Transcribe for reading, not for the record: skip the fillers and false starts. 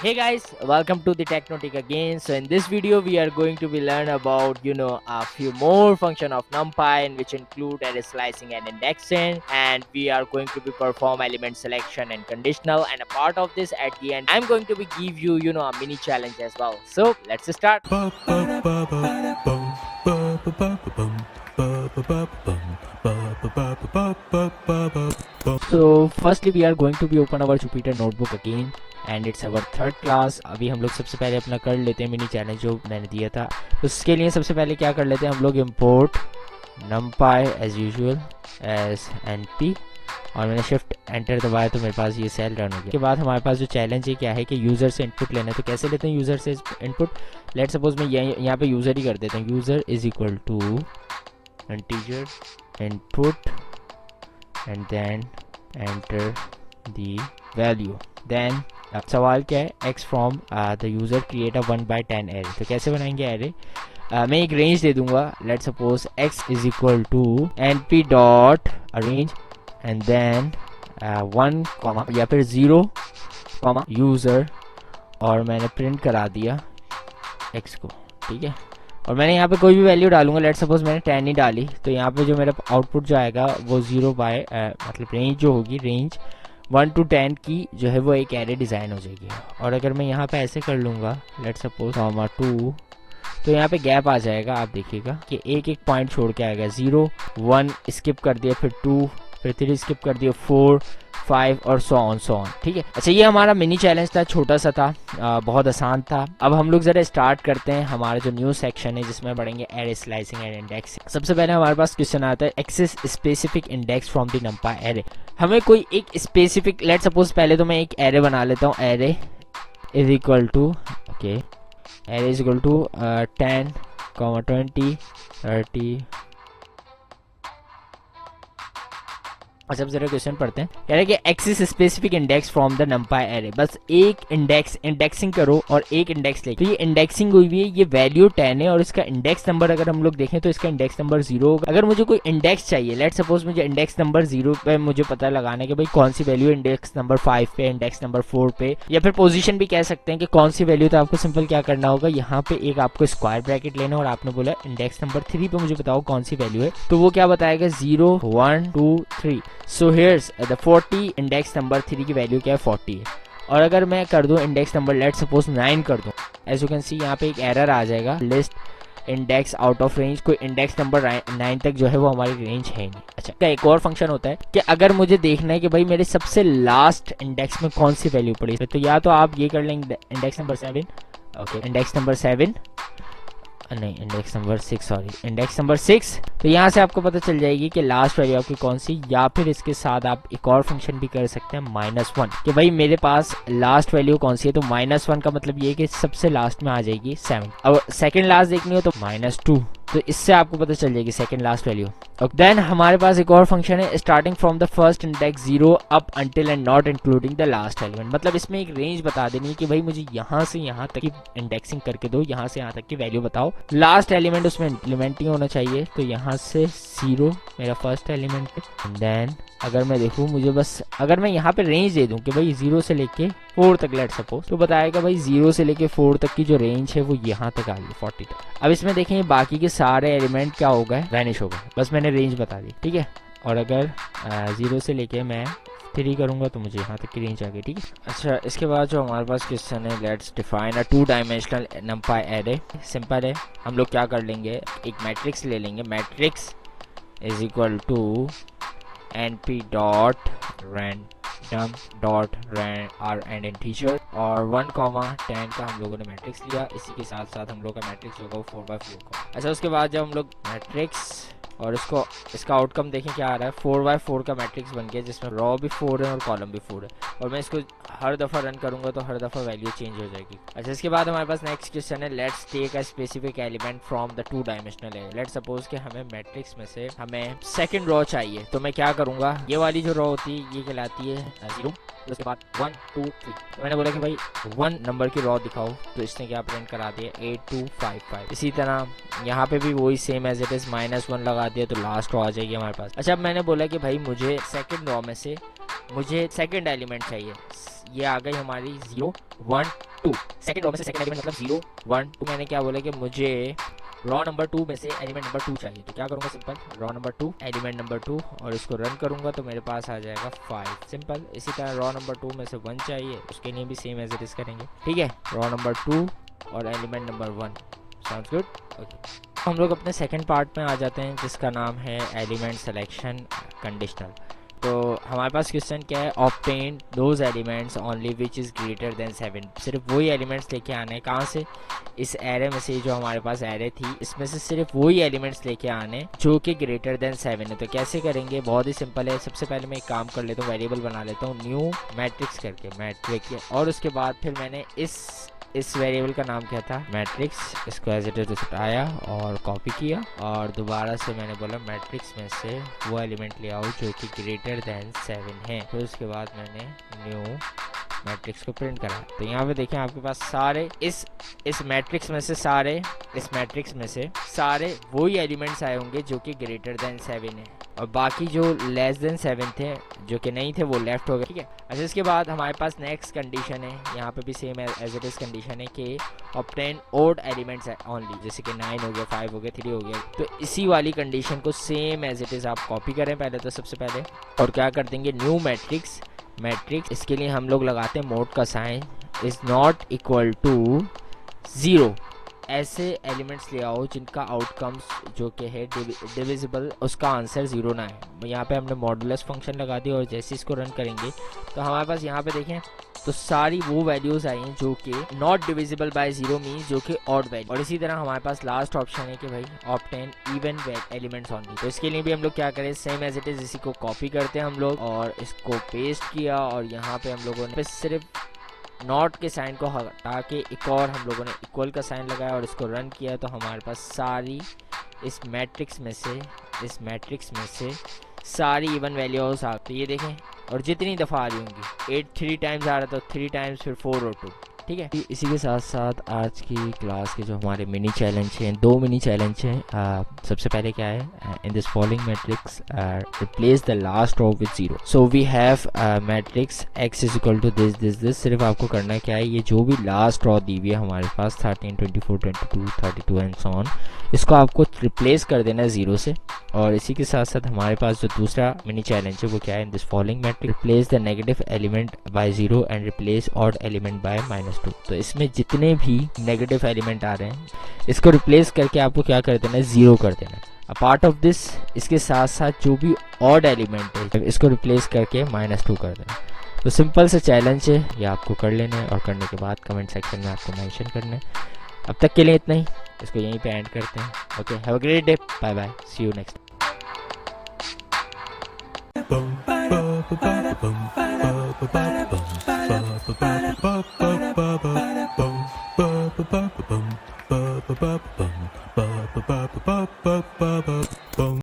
Hey guys, welcome to the Technotic again. So in this video we are going to be learn about a few more function of NumPy, in which include array slicing and indexing, and we are going to be perform element selection and conditional, and a part of this at the end I'm going to be give you a mini challenge as well. So let's start. So firstly we are going to be open our Jupyter notebook again and it's our third class. अभी हम लोग सबसे पहले अपना कर लेते हैं mini challenge जो मैंने दिया था। तो उसके लिए सबसे पहले क्या कर लेते हैं हम लोग, import numpy as usual as np, और मैंने शिफ्ट एंटर दबाया तो मेरे पास ये सेल रन हो गया। उसके बाद हमारे पास जो चैलेंज है क्या है कि यूज़र से इनपुट लेना है। तो कैसे लेते हैं यूज़र से इनपुट? लेट सपोज मैं यहाँ पे यूज़र ही कर देता हूँ। User is equal to integer input and then enter the value. Then अब सवाल क्या है, x from the user create a 1/10 array. तो कैसे बनाएंगे एरे? मैं एक रेंज दे दूंगा। Let suppose x is equal to np dot arange and then 1 comma या फिर 0 कॉमा यूज़र, और मैंने प्रिंट करा दिया x को, ठीक है। और मैंने यहाँ पे कोई भी वैल्यू डालूंगा। लेट सपोज मैंने 10 ही डाली, तो यहाँ पे जो मेरा आउटपुट जो आएगा वो 0 बाय मतलब रेंज जो होगी, रेंज 1 to 10 की जो है वो एक एरे डिज़ाइन हो जाएगी। और अगर मैं यहाँ पे ऐसे कर लूँगा, लेट सपोज कॉमा 2, तो यहाँ पे गैप आ जाएगा। आप देखिएगा कि एक एक पॉइंट छोड़ के आएगा। 0 1 स्किप कर दिया, फिर 2, फिर 3 स्किप कर दिया, 4 5 और सो ऑन, ठीक है। अच्छा, ये हमारा मिनी चैलेंज था, छोटा सा था, बहुत आसान था। अब हम लोग ज़रा स्टार्ट करते हैं हमारा जो न्यू सेक्शन है जिसमें पढ़ेंगे एरे स्लाइसिंग एंड इंडेक्सिंग। सबसे पहले हमारे पास क्वेश्चन आता है access specific index from the NumPy array. हमें कोई एक स्पेसिफिक, लेट सपोज पहले तो मैं एक एरे बना लेता हूँ। Array is equal to okay, array is equal to 10, 20, 30। अच्छा, अब जरा क्वेश्चन पढ़ते हैं। कह रहे हैं कि access specific index from the NumPy array. बस एक इंडेक्सिंग करो और एक इंडेक्स लेके। तो ये इंडेक्सिंग हुई हुई है, ये वैल्यू 10 है और इसका इंडेक्स नंबर अगर हम लोग देखें तो इसका इंडेक्स नंबर 0 होगा। अगर मुझे कोई इंडेक्स चाहिए, लेट सपोज मुझे इंडेक्स नंबर 0 पे मुझे पता लगाना है कि भाई कौन सी वैल्यू इंडेक्स नंबर 5 पे, इंडेक्स नंबर 4 पे, या फिर पोजीशन भी कह सकते हैं कि कौन सी वैल्यू। तो आपको सिंपल क्या करना होगा, यहाँ पे एक आपको स्क्वायर ब्रैकेट लेना और आपने बोला इंडेक्स नंबर 3 पे मुझे बताओ कौन सी वैल्यू है। तो वो क्या बताएगा, 0 1 2 3। So here's the 40, index number 3 की वैल्यू क्या है, 40 है। और अगर मैं कर दूं इंडेक्स नंबर लेट सपोज 9 कर दूं, एज यू कैन सी यहाँ पे एक एरर आ जाएगा, list index out of range. कोई इंडेक्स नंबर 9 तक जो है वो हमारी रेंज है नहीं। अच्छा, का एक और फंक्शन होता है कि अगर मुझे देखना है कि भाई मेरे सबसे लास्ट इंडेक्स में कौन सी वैल्यू पड़ी, तो या तो आप ये कर लेंगे index number 7, okay, index number 7 नहीं, index number 6, sorry, index number 6। तो यहाँ से आपको पता चल जाएगी कि लास्ट वैल्यू आपकी कौन सी। या फिर इसके साथ आप एक और फंक्शन भी कर सकते हैं, -1, कि भाई मेरे पास लास्ट वैल्यू कौन सी है। तो -1 का मतलब ये है कि सबसे लास्ट में आ जाएगी 7। अब सेकंड लास्ट देखनी हो तो -2, तो इससे आपको पता चल जाएगी सेकंड लास्ट वैल्यू। देन हमारे पास एक और फंक्शन है, starting from the first index 0 up until and not including the last element. मतलब इसमें एक रेंज बता देनी है कि भाई मुझे यहाँ से यहाँ तक की इंडेक्सिंग करके दो, यहाँ से यहाँ तक की वैल्यू बताओ, लास्ट एलिमेंट उसमें इंप्लीमेंट ही होना चाहिए। तो यहाँ से 0 मेरा फर्स्ट एलिमेंट है। देन अगर मैं देखूँ, मुझे बस अगर मैं यहाँ पे रेंज दे दूँ कि भाई 0 से लेके 4 तक लेट सपोज, तो बताएगा भाई 0 से लेके 4 तक की जो रेंज है वो यहाँ तक आ गई, 40 तक। अब इसमें देखें बाकी के सारे एलिमेंट क्या हो गए, वैनिश हो गए, बस मैंने रेंज बता दी, ठीक है। और अगर 0 से लेके मैं 3 करूँगा तो मुझे यहाँ तक की रेंज आ गई, ठीक है। अच्छा, इसके बाद जो हमारे पास क्वेश्चन है, let's define a 2 dimensional NumPy array. Simple है, हम लोग क्या कर लेंगे, एक मैट्रिक्स ले लेंगे। Matrix is equal to np dot random dot R and integer, और 1,10 का हम लोगों ने मैट्रिक्स लिया। इसी के साथ साथ हम लोग का मैट्रिक्स होगा 4/4 का। अच्छा, उसके बाद जब हम लोग मैट्रिक्स और इसका आउटकम देखें क्या आ रहा है, 4/4 का मैट्रिक्स बन गया जिसमें रॉ भी 4 है और कॉलम भी 4 है। और मैं इसको हर दफ़ा रन करूंगा तो हर दफ़ा वैल्यू चेंज हो जाएगी। अच्छा, इसके बाद हमारे पास नेक्स्ट क्वेश्चन है, let's take a specific element from the 2 dimensional array. Let suppose कि हमें मैट्रिक्स में से हमें सेकंड रॉ चाहिए। तो मैं क्या करूंगा, ये वाली जो रॉ होती है ये कहलाती है 0, उसके बाद 1 2 3। तो मैंने बोला कि भाई 1 नंबर की रॉ दिखाओ, तो इसने क्या प्रिंट करा दिया, 8255। इसी तरह यहाँ पे भी वही सेम एज इट इज, -1 लगा दिया तो लास्ट रॉ आ जाएगी हमारे पास। अच्छा, अब मैंने बोला कि भाई मुझे सेकंड रॉ में से मुझे सेकंड एलिमेंट चाहिए, ये आ गई हमारी 0 1 2, सेकंड रो में से सेकंड एलिमेंट मतलब 0 1 2। मैंने क्या बोला कि मुझे रॉ नंबर 2 में से एलिमेंट नंबर 2 चाहिए, तो क्या करूँगा, simple raw number 2 element number 2 और इसको रन करूँगा तो मेरे पास आ जाएगा 5, सिंपल। इसी तरह रॉ नंबर 2 में से 1 चाहिए, उसके लिए भी सेम एज इट इज़ करेंगे, ठीक है। रॉ नंबर 2 और element number 1, sounds good, okay. हम लोग अपने सेकंड पार्ट में आ जाते हैं जिसका नाम है एलिमेंट सिलेक्शन कंडीशनल। तो हमारे पास क्वेश्चन क्या है, obtain those elements only which is greater than 7। सिर्फ वही एलिमेंट्स लेके आने हैं, कहाँ से, इस एरे में से, जो हमारे पास एरे थी इसमें से सिर्फ वही एलिमेंट्स लेके आने जो कि ग्रेटर देन 7 है। तो कैसे करेंगे, बहुत ही सिंपल है। सबसे पहले मैं एक काम कर लेता हूँ, वेरिएबल बना लेता हूँ न्यू मैट्रिक्स करके, मैट्रिक्स, और उसके बाद फिर मैंने इस वेरिएबल का नाम क्या था, मैट्रिक्स, इसको एज इट इज उठाया और कॉपी किया और दोबारा से मैंने बोला मैट्रिक्स में से वो एलिमेंट ले आओ जो कि ग्रेटर देन 7 है। फिर उसके बाद मैंने न्यू मैट्रिक्स को प्रिंट करा। तो यहाँ पे देखें आपके पास सारे इस मैट्रिक्स में से सारे वही एलिमेंट्स आए होंगे जो कि ग्रेटर देन 7 है, और बाकी जो लेस देन 7 थे, जो कि नहीं थे, वो लेफ्ट हो गए, ठीक है। अच्छा, इसके बाद हमारे पास नेक्स्ट कंडीशन है, यहाँ पे भी same as it is condition है कि ऑब्टेन ओड एलिमेंट्स ओनली, जैसे कि 9 हो गया, 5 हो गया, 3 हो गया। तो इसी वाली कंडीशन को सेम एज इट इज आप कॉपी करें पहले तो, सबसे पहले, और क्या कर देंगे, न्यू मैट्रिक्स, इसके लिए हम लोग लगाते हैं मोड का sign is not equal to 0। ऐसे एलिमेंट्स ले आओ जिनका आउटकम्स जो कि है डिविजिबल, उसका आंसर 0 ना है। यहाँ पे हमने मॉडुलस फंक्शन लगा दिया और जैसे इसको रन करेंगे तो हमारे पास यहाँ पे देखें तो सारी वो वैल्यूज़ आई हैं जो कि नॉट डिविजिबल बाय 0 मीन्स जो कि ऑड वैल्यू। और इसी तरह हमारे पास लास्ट ऑप्शन है कि भाई ऑब्टेन इवन एलिमेंट्स ओनली। तो इसके लिए भी हम लोग क्या करें, सेम एज इट इज़ इसी को कॉपी करते हैं हम लोग और इसको पेस्ट किया, और यहाँ पे हम लोगों ने सिर्फ नॉट के साइन को हटा के एक और हम लोगों ने इक्वल का साइन लगाया और इसको रन किया, तो हमारे पास सारी इस मैट्रिक्स में से सारी इवन वैल्यूज आ। तो ये देखें, और जितनी दफ़ा आ रही होंगी, 8 3 टाइम्स आ रहा था, 3 टाइम्स, फिर 4 और 2, ठीक है। इसी के साथ साथ आज की क्लास के जो हमारे मिनी चैलेंज हैं, 2 मिनी चैलेंज हैं। सबसे पहले क्या है, in this following matrix replace the last row with 0। So we have matrix x is equal to this. सिर्फ आपको करना क्या है, ये जो भी लास्ट रो दी हुई है हमारे पास 13 24 22 32 एंड सो ऑन, इसको आपको रिप्लेस कर देना है 0 से। और इसी के साथ साथ हमारे पास जो दूसरा मिनी चैलेंज है वो क्या है, in this following matrix replace the negative element by 0 and replace odd element by -2। तो इसमें जितने भी नेगेटिव एलिमेंट आ रहे हैं इसको रिप्लेस करके आपको क्या कर देना है, 0 कर देना है। अपार्ट ऑफ दिस, इसके साथ साथ जो भी ऑड एलिमेंट है इसको रिप्लेस करके -2 कर देना। तो सिंपल से चैलेंज है, ये आपको कर लेना है और करने के बाद कमेंट सेक्शन में आपको मेंशन करना है। अब तक के लिए इतना ही, इसको यहीं पे एंड करते हैं। Okay, have a great day, bye bye, see you next.